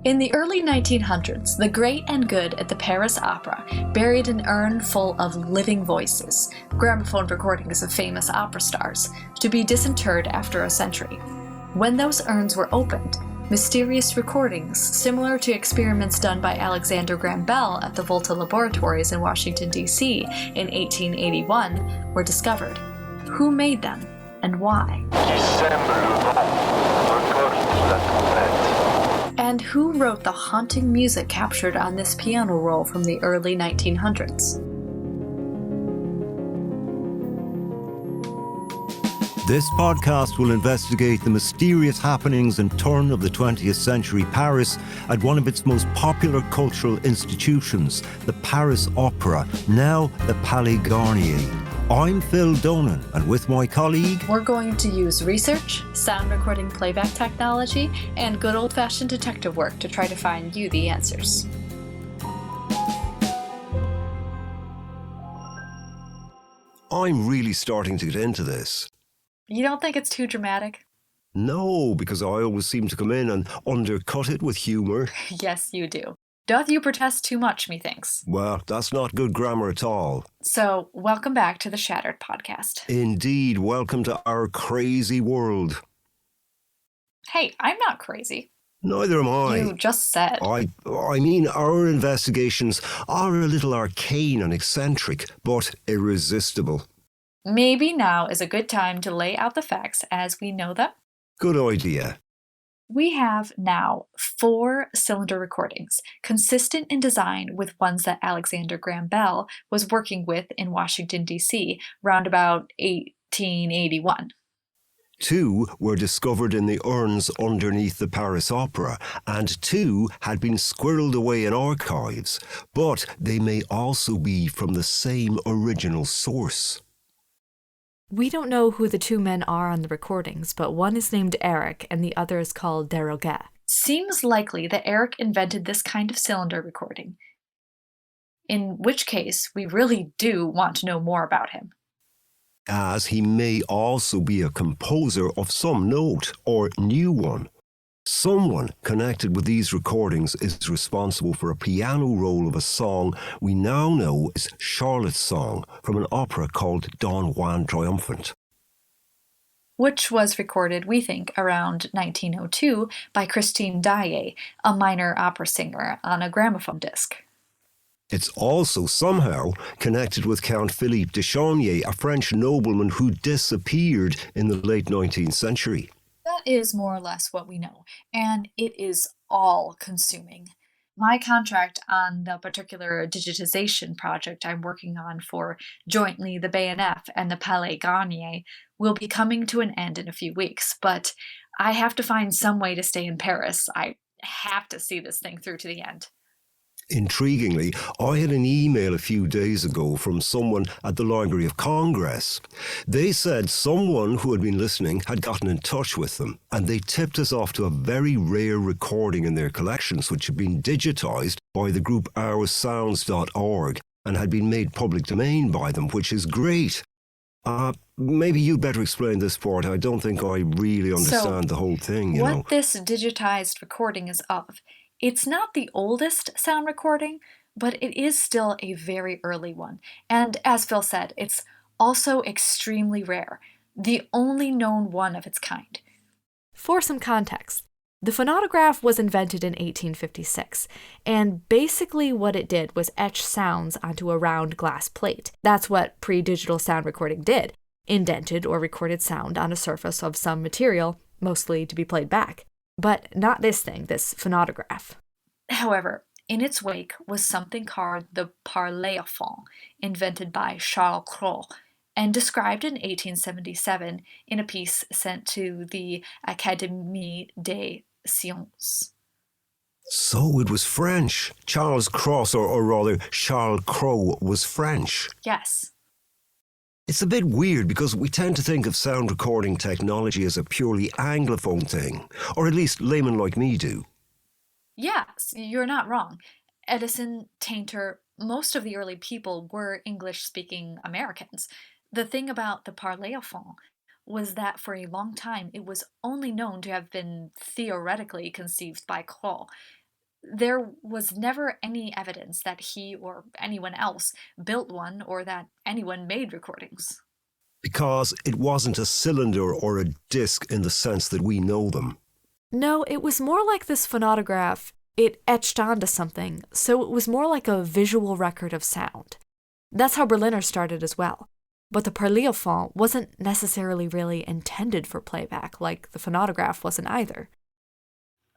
In the early 1900s, the great and good at the Paris Opera buried an urn full of living voices, gramophone recordings of famous opera stars, to be disinterred after a century. When those urns were opened, mysterious recordings, similar to experiments done by Alexander Graham Bell at the Volta Laboratories in Washington, D.C. in 1881, were discovered. Who made them, and why? And who wrote the haunting music captured on this piano roll from the early 1900s? This podcast will investigate the mysterious happenings and turn of the 20th century Paris at one of its most popular cultural institutions, the Paris Opera, now the Palais Garnier. I'm Phil Donan, and with my colleague, we're going to use research, sound recording playback technology, and good old-fashioned detective work to try to find you the answers. I'm really starting to get into this. You don't think it's too dramatic? No, because I always seem to come in and undercut it with humour. Yes, you do. Doth you protest too much, methinks? Well, that's not good grammar at all. So, welcome back to the Shattered Podcast. Indeed, welcome to our crazy world. Hey, I'm not crazy. Neither am I. You just said. I mean, our investigations are a little arcane and eccentric, but irresistible. Maybe now is a good time to lay out the facts as we know them. Good idea. We have now 4 cylinder recordings, consistent in design with ones that Alexander Graham Bell was working with in Washington, D.C., round about 1881. 2 were discovered in the urns underneath the Paris Opera, and 2 had been squirreled away in archives, but they may also be from the same original source. We don't know who the 2 men are on the recordings, but one is named Eric and the other is called Deroguet. Seems likely that Eric invented this kind of cylinder recording, in which case we really do want to know more about him. As he may also be a composer of some note or new one. Someone connected with these recordings is responsible for a piano roll of a song we now know is Charlotte's Song from an opera called Don Juan Triumphant, which was recorded, we think, around 1902 by Christine Daae, a minor opera singer, on a gramophone disc. It's also somehow connected with Count Philippe de Chauny, a French nobleman who disappeared in the late 19th century. That is more or less what we know, and it is all-consuming. My contract on the particular digitization project I'm working on for jointly the BNF and the Palais Garnier will be coming to an end in a few weeks, but I have to find some way to stay in Paris. I have to see this thing through to the end. Intriguingly, I had an email a few days ago from someone at the Library of Congress. They said someone who had been listening had gotten in touch with them, and they tipped us off to a very rare recording in their collections which had been digitized by the group oursounds.org and had been made public domain by them, which is great. Maybe you'd better explain this part. I don't think I really understand the whole thing, you know. What this digitized recording is of, it's not the oldest sound recording, but it is still a very early one. And as Phil said, it's also extremely rare, the only known one of its kind. For some context, the phonautograph was invented in 1856, and basically what it did was etch sounds onto a round glass plate. That's what pre-digital sound recording did, indented or recorded sound on a surface of some material, mostly to be played back. But not this thing, this phonautograph. However, in its wake was something called the parler-phone, invented by Charles Cros, and described in 1877 in a piece sent to the Académie des Sciences. So it was French. Charles Cros, or rather Charles Cros, was French. Yes. It's a bit weird because we tend to think of sound recording technology as a purely Anglophone thing, or at least laymen like me do. Yes, you're not wrong. Edison, Tainter, most of the early people were English-speaking Americans. The thing about the parler-phone was that for a long time it was only known to have been theoretically conceived by Cros. There was never any evidence that he or anyone else built one or that anyone made recordings. Because it wasn't a cylinder or a disc in the sense that we know them. No, it was more like this phonautograph. It etched onto something, so it was more like a visual record of sound. That's how Berliner started as well. But the Parlierphone wasn't necessarily really intended for playback, like the phonautograph wasn't either.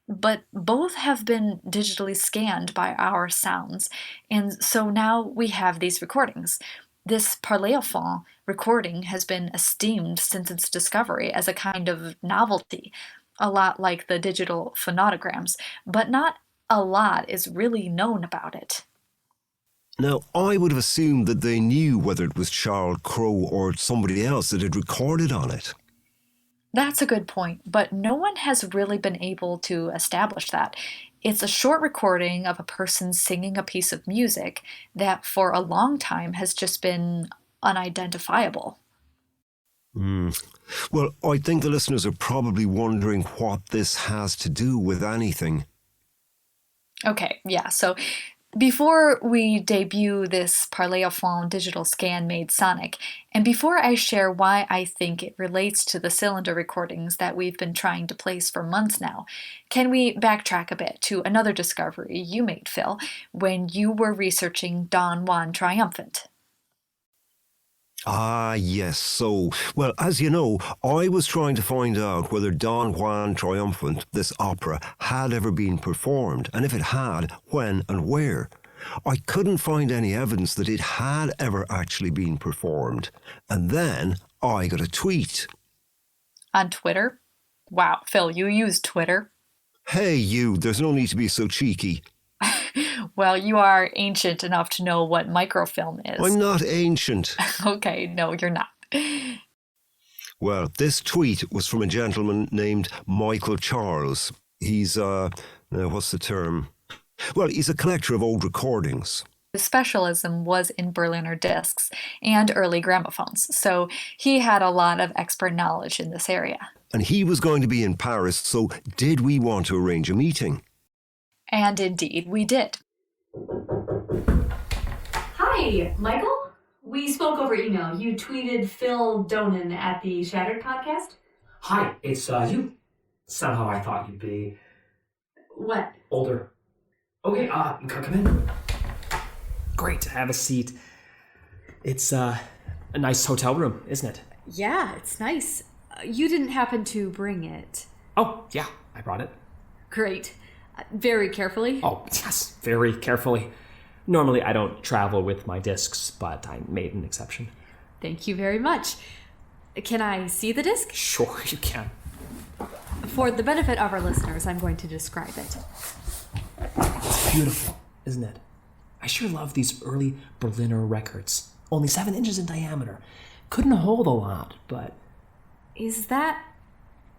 But both have been digitally scanned by our sounds, and so now we have these recordings. This Parlierphone recording has been esteemed since its discovery as a kind of novelty, a lot like the digital phonautograms, but not a lot is really known about it. Now, I would have assumed that they knew whether it was Charles Cros or somebody else that had recorded on it. That's a good point, but no one has really been able to establish that. It's a short recording of a person singing a piece of music that for a long time has just been unidentifiable. Well, I think the listeners are probably wondering what this has to do with anything. Okay, yeah, so before we debut this Parlierphone digital scan made sonic, and before I share why I think it relates to the cylinder recordings that we've been trying to place for months now, can we backtrack a bit to another discovery you made, Phil, when you were researching Don Juan Triumphant? Ah, yes. So, well, as you know, I was trying to find out whether Don Juan Triumphant, this opera, had ever been performed, and if it had, when and where. I couldn't find any evidence that it had ever actually been performed. And then I got a tweet. On Twitter? Wow, Phil, you use Twitter? Hey, you, there's no need to be so cheeky. Well, you are ancient enough to know what microfilm is. I'm not ancient. Okay, no, you're not. Well, this tweet was from a gentleman named Michael Charles. He's, what's the term? Well, he's a collector of old recordings. His specialism was in Berliner discs and early gramophones, so he had a lot of expert knowledge in this area. And he was going to be in Paris, so did we want to arrange a meeting? And indeed, we did. Hi, Michael? We spoke over email. You tweeted Phil Donen at the Shattered podcast? Hi, it's you. Somehow I thought you'd be... What? Older. Okay, come in. Great, have a seat. It's a nice hotel room, isn't it? Yeah, it's nice. You didn't happen to bring it. Oh, yeah, I brought it. Great. Very carefully? Oh, yes, very carefully. Normally I don't travel with my discs, but I made an exception. Thank you very much. Can I see the disc? Sure, you can. For the benefit of our listeners, I'm going to describe it. It's beautiful, isn't it? I sure love these early Berliner records. Only 7 inches in diameter. Couldn't hold a lot, but... Is that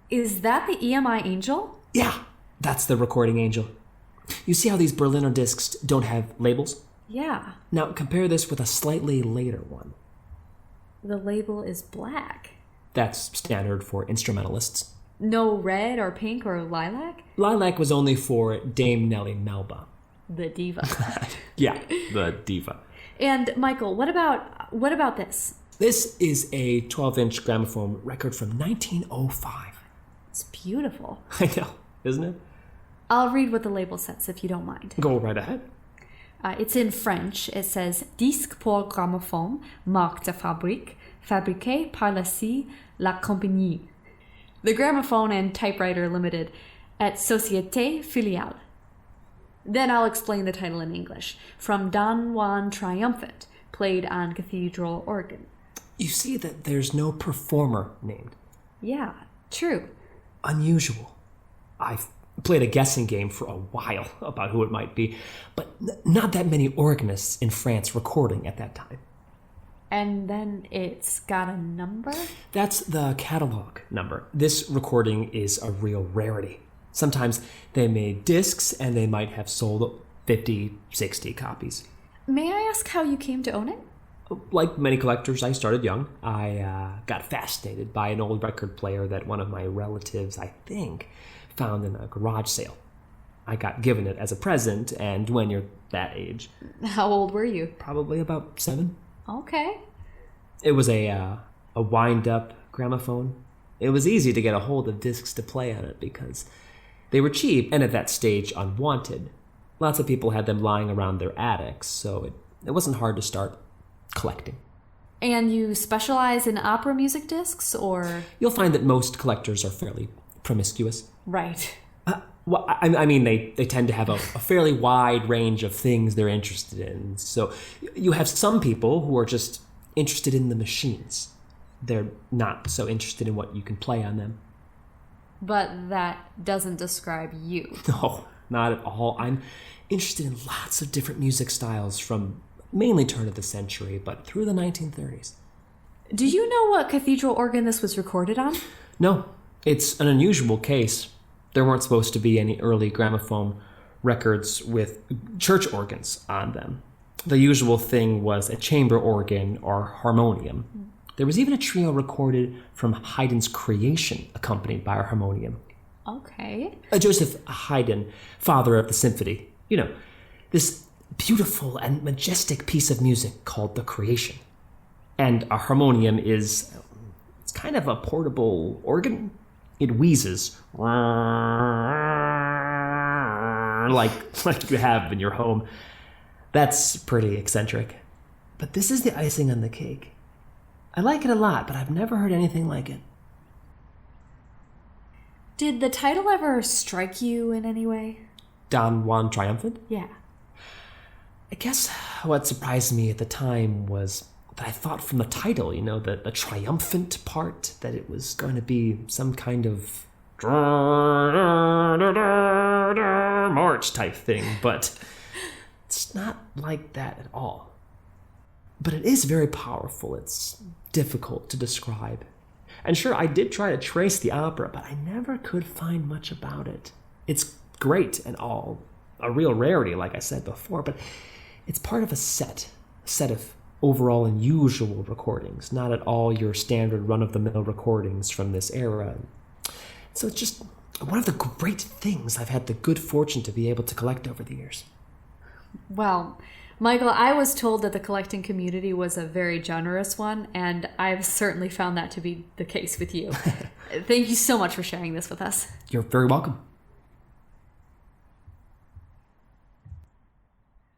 the EMI Angel? Yeah, that's the recording angel. You see how these Berliner discs don't have labels? Yeah. Now compare this with a slightly later one. The label is black. That's standard for instrumentalists. No red or pink or lilac? Lilac was only for Dame Nellie Melba. The diva. Yeah, the diva. And Michael, what about this? This is a 12-inch gramophone record from 1905. It's beautiful. I know, isn't it? I'll read what the label says if you don't mind. Go right ahead. It's in French. It says Disque pour gramophone, marque de fabrique, fabriqué par la scie la compagnie. The Gramophone and Typewriter Limited at Société Filiale. Then I'll explain the title in English. From Don Juan Triumphant, played on cathedral organ. You see that there's no performer named. Yeah, true. Unusual. I've played a guessing game for a while about who it might be, but not that many organists in France recording at that time. And then it's got a number? That's the catalog number. This recording is a real rarity. Sometimes they made discs and they might have sold 50, 60 copies. May I ask how you came to own it? Like many collectors, I started young. I got fascinated by an old record player that one of my relatives, I think, found in a garage sale. I got given it as a present, and when you're that age, How old were you? probably about 7. Okay. It was a wind-up gramophone. It was easy to get a hold of discs to play on it because they were cheap and at that stage unwanted. Lots of people had them lying around their attics, so it wasn't hard to start collecting. And you specialize in opera music discs, or? You'll find that most collectors are fairly promiscuous. Right. Well, I mean, they tend to have a fairly wide range of things they're interested in. So you have some people who are just interested in the machines. They're not so interested in what you can play on them. But that doesn't describe you. No, not at all. I'm interested in lots of different music styles from mainly turn of the century, but through the 1930s. Do you know what cathedral organ this was recorded on? No, it's an unusual case. There weren't supposed to be any early gramophone records with church organs on them. The usual thing was a chamber organ or harmonium. There was even a trio recorded from Haydn's Creation, accompanied by a harmonium. Okay. Joseph Haydn, father of the symphony. You know, this beautiful and majestic piece of music called The Creation. And a harmonium it's kind of a portable organ. It wheezes like you have in your home. That's pretty eccentric. But this is the icing on the cake. I like it a lot, but I've never heard anything like it. Did the title ever strike you in any way? Don Juan Triumphant? Yeah. I guess what surprised me at the time was that I thought from the title, the triumphant part, that it was going to be some kind of march type thing, but it's not like that at all. But it is very powerful. It's difficult to describe. And sure, I did try to trace the opera, but I never could find much about it. It's great and all, a real rarity, like I said before, but it's part of a set of overall unusual recordings, not at all your standard run-of-the-mill recordings from this era. So it's just one of the great things I've had the good fortune to be able to collect over the years. Well, Michael, I was told that the collecting community was a very generous one, and I've certainly found that to be the case with you. Thank you so much for sharing this with us. You're very welcome.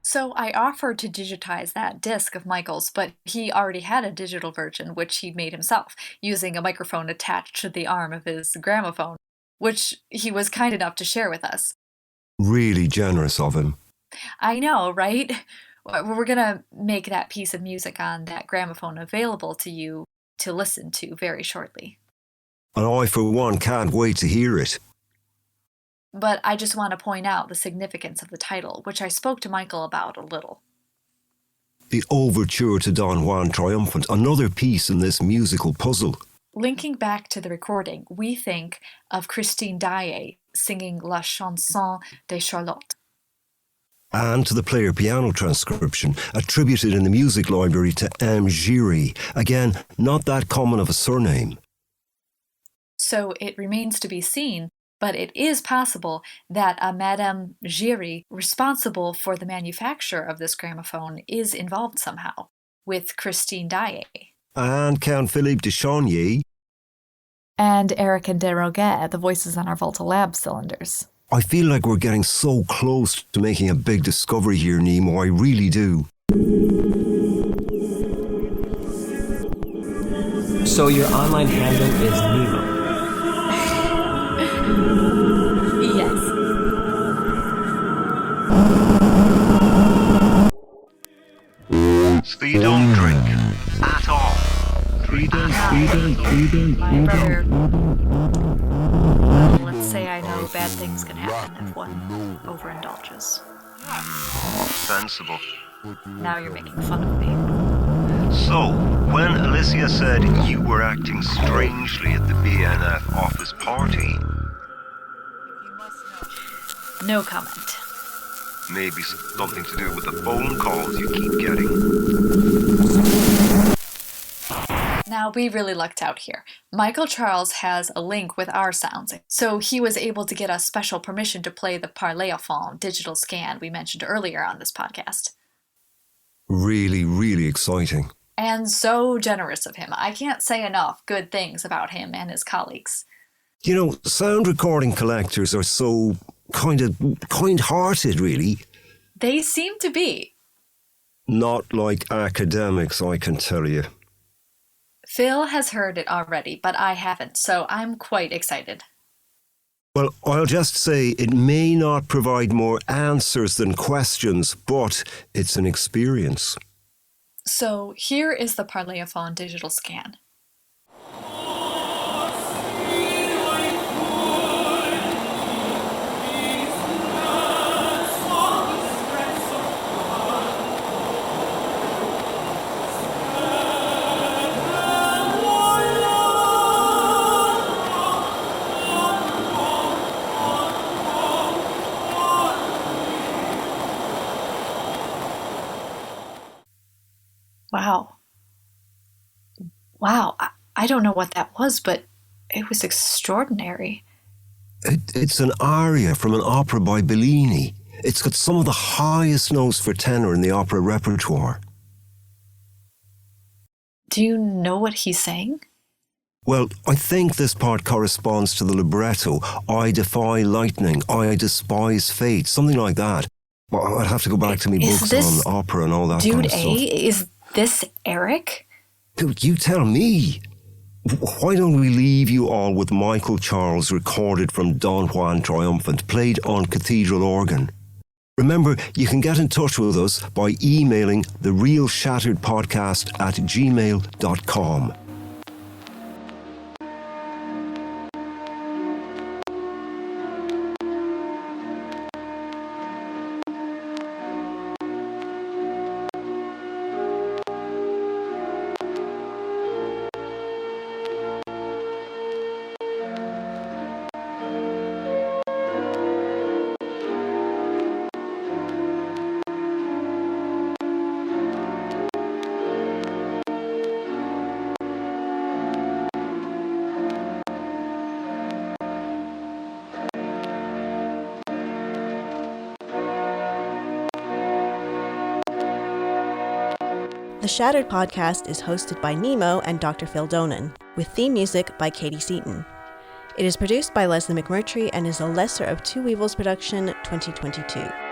So I offered to digitize that disc of Michael's, but he already had a digital version, which he'd made himself, using a microphone attached to the arm of his gramophone, which he was kind enough to share with us. Really generous of him. I know, right? We're going to make that piece of music on that gramophone available to you to listen to very shortly. And I, for one, can't wait to hear it. But I just want to point out the significance of the title, which I spoke to Michael about a little. The Overture to Don Juan Triumphant, another piece in this musical puzzle. Linking back to the recording, we think of Christine Daae singing La Chanson de Charlotte. And to the player piano transcription, attributed in the music library to M. Giry. Again, not that common of a surname. So it remains to be seen, but it is possible that a Madame Giry, responsible for the manufacture of this gramophone, is involved somehow with Christine Daae. And Count Philippe de Chagny. And Eric and Deroguet, the voices on our Volta Lab cylinders. I feel like we're getting so close to making a big discovery here, Nemo. I really do. So your online handle is Nemo. Yes. So you don't drink at all. My brother. Let's say I know bad things can happen if one overindulges. Sensible. Now you're making fun of me. So, when Alicia said you were acting strangely at the BNF office party, No comment. maybe something to do with the phone calls you keep getting. Now, we really lucked out here. Michael Charles has a link with our sounds, so he was able to get us special permission to play the Parler-à-Fond digital scan we mentioned earlier on this podcast. Really, really exciting. And so generous of him. I can't say enough good things about him and his colleagues. You know, sound recording collectors are so kind-hearted, really. They seem to be. Not like academics, I can tell you. Phil has heard it already, but I haven't, so I'm quite excited. Well, I'll just say it may not provide more answers than questions, but it's an experience. So here is the Parler-à-Fond digital scan. Wow, I don't know what that was, but it was extraordinary. It's an aria from an opera by Bellini. It's got some of the highest notes for tenor in the opera repertoire. Do you know what he's saying? Well, I think this part corresponds to the libretto. I defy lightning, I despise fate, something like that. Well, I'd have to go back to my books on opera and all that kind of stuff. Dude A, is this Eric? Dude, you tell me. Why don't we leave you all with Michael Charles recorded from Don Juan Triumphant, played on cathedral organ. Remember, you can get in touch with us by emailing therealshatteredpodcast@gmail.com. The Shattered Podcast is hosted by Nemo and Dr. Phil Donen, with theme music by Katie Seaton. It is produced by Leslie McMurtry and is a lesser of Two Weevils production 2022.